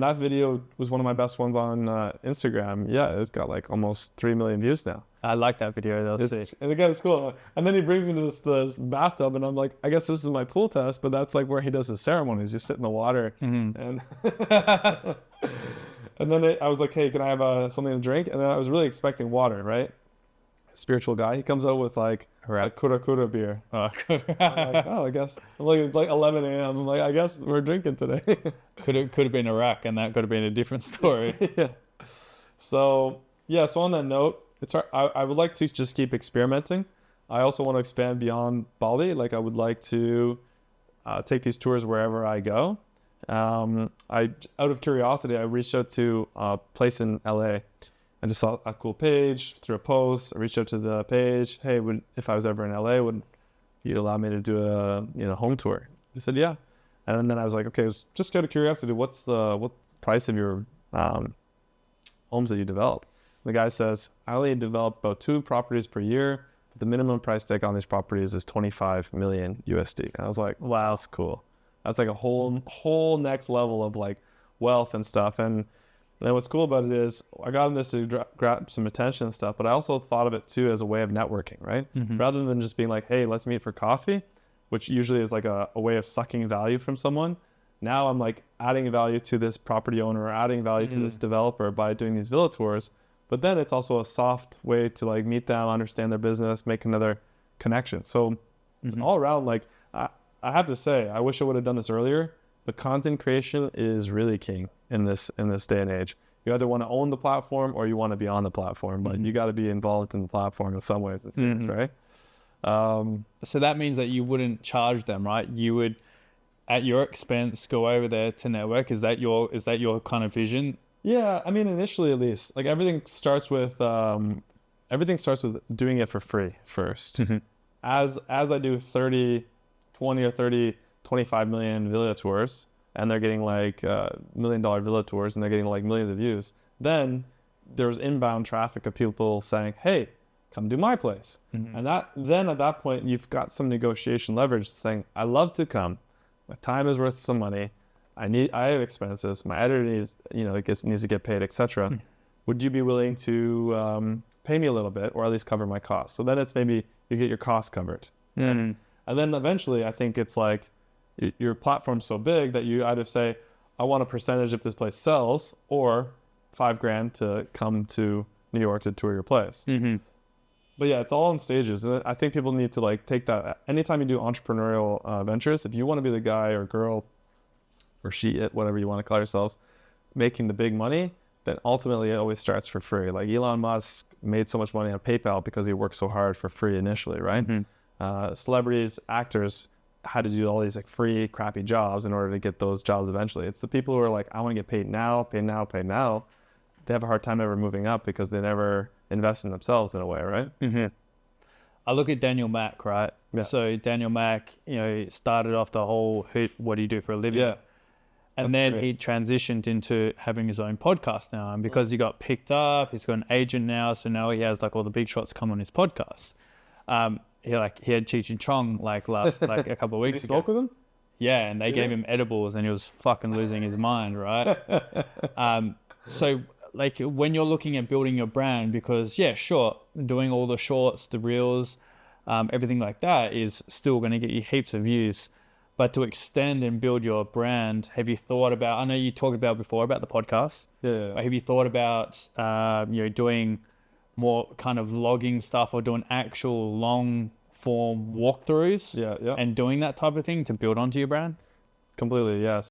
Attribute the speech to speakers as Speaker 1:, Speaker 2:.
Speaker 1: That video was one of my best ones on Instagram. Yeah, it's got like almost 3 million views now.
Speaker 2: I like that video. That's sick.
Speaker 1: And the guy's cool. And then he brings me to this bathtub, and I'm like, I guess this is my pool test, but that's like where he does his ceremonies. You sit in the water, and and then I was like, hey, can I have something to drink? And then I was really expecting water, right? Spiritual guy. He comes out with like a kura beer. I'm like, oh, I guess. I'm like, it's like 11 a.m. I'm like, I guess we're drinking today.
Speaker 2: Could have been Iraq, and that could have been a different story.
Speaker 1: Yeah. So on that note, I would like to just keep experimenting. I also want to expand beyond Bali. Like I would like to take these tours wherever I go. Out of curiosity, I reached out to a place in LA. I just saw a cool page through a post. I reached out to the page. Hey, if I was ever in LA, would you allow me to do a home tour? He said, yeah. And then I was like, okay, just out of curiosity, what's the price of your homes that you develop? The guy says, I only develop about 2 properties per year, but the minimum price tag on these properties is 25 million USD. And I was like, wow, that's cool. That's like a whole next level of like wealth and stuff. And then what's cool about it is I got in this to grab some attention and stuff, but I also thought of it too as a way of networking, right? Mm-hmm. Rather than just being like, hey, let's meet for coffee, which usually is like a way of sucking value from someone. Now I'm like adding value to this property owner or adding value to this developer by doing these villa tours. But then it's also a soft way to like meet them, understand their business, make another connection. So it's all around like, I have to say, I wish I would have done this earlier, but content creation is really king in this day and age. You either want to own the platform or you want to be on the platform, but you got to be involved in the platform in some ways, it seems, right?
Speaker 2: So that means that you wouldn't charge them, right? You would, at your expense, go over there to network. Is that your kind of vision?
Speaker 1: Yeah, I mean, initially at least, like everything starts with doing it for free first. As I do 20 or 30, 25 million villa tours, and they're getting like $1 million villa tours, and they're getting like millions of views, then there's inbound traffic of people saying, hey, come do my place. And then at that point, you've got some negotiation leverage saying, I love to come. My time is worth some money. I have expenses. My editor needs to get paid, etc. Would you be willing to pay me a little bit, or at least cover my costs? So then it's maybe you get your costs covered. And then eventually, I think it's like your platform's so big that you either say, I want a percentage if this place sells, or $5,000 to come to New York to tour your place. But yeah, it's all in stages. And I think people need to like take that. Anytime you do entrepreneurial ventures, if you want to be the guy or girl or whatever you want to call yourselves, making the big money, then ultimately it always starts for free. Like Elon Musk made so much money on PayPal because he worked so hard for free initially, right? Celebrities, actors had to do all these like free, crappy jobs in order to get those jobs eventually. It's the people who are like, I want to get paid now, pay now, pay now. They have a hard time ever moving up because they never invest in themselves in a way, right?
Speaker 2: I look at Daniel Mack, right?
Speaker 1: Yeah.
Speaker 2: So Daniel Mack, started off the whole, what do you do for a living?
Speaker 1: Yeah.
Speaker 2: And then he transitioned into having his own podcast now. And because he got picked up, he's got an agent now. So now he has like all the big shots come on his podcast. He had Cheech and Chong a couple of weeks ago.
Speaker 1: You spoke with him?
Speaker 2: Yeah, and they gave him edibles and he was fucking losing his mind, right? So like when you're looking at building your brand, because yeah, sure, doing all the shorts, the reels, everything like that is still going to get you heaps of views. But to extend and build your brand, have you thought about, I know you talked about before about the podcast.
Speaker 1: Yeah.
Speaker 2: But have you thought about, doing more kind of vlogging stuff or doing actual long form walkthroughs?
Speaker 1: Yeah.
Speaker 2: And doing that type of thing to build onto your brand?
Speaker 1: Completely, yes.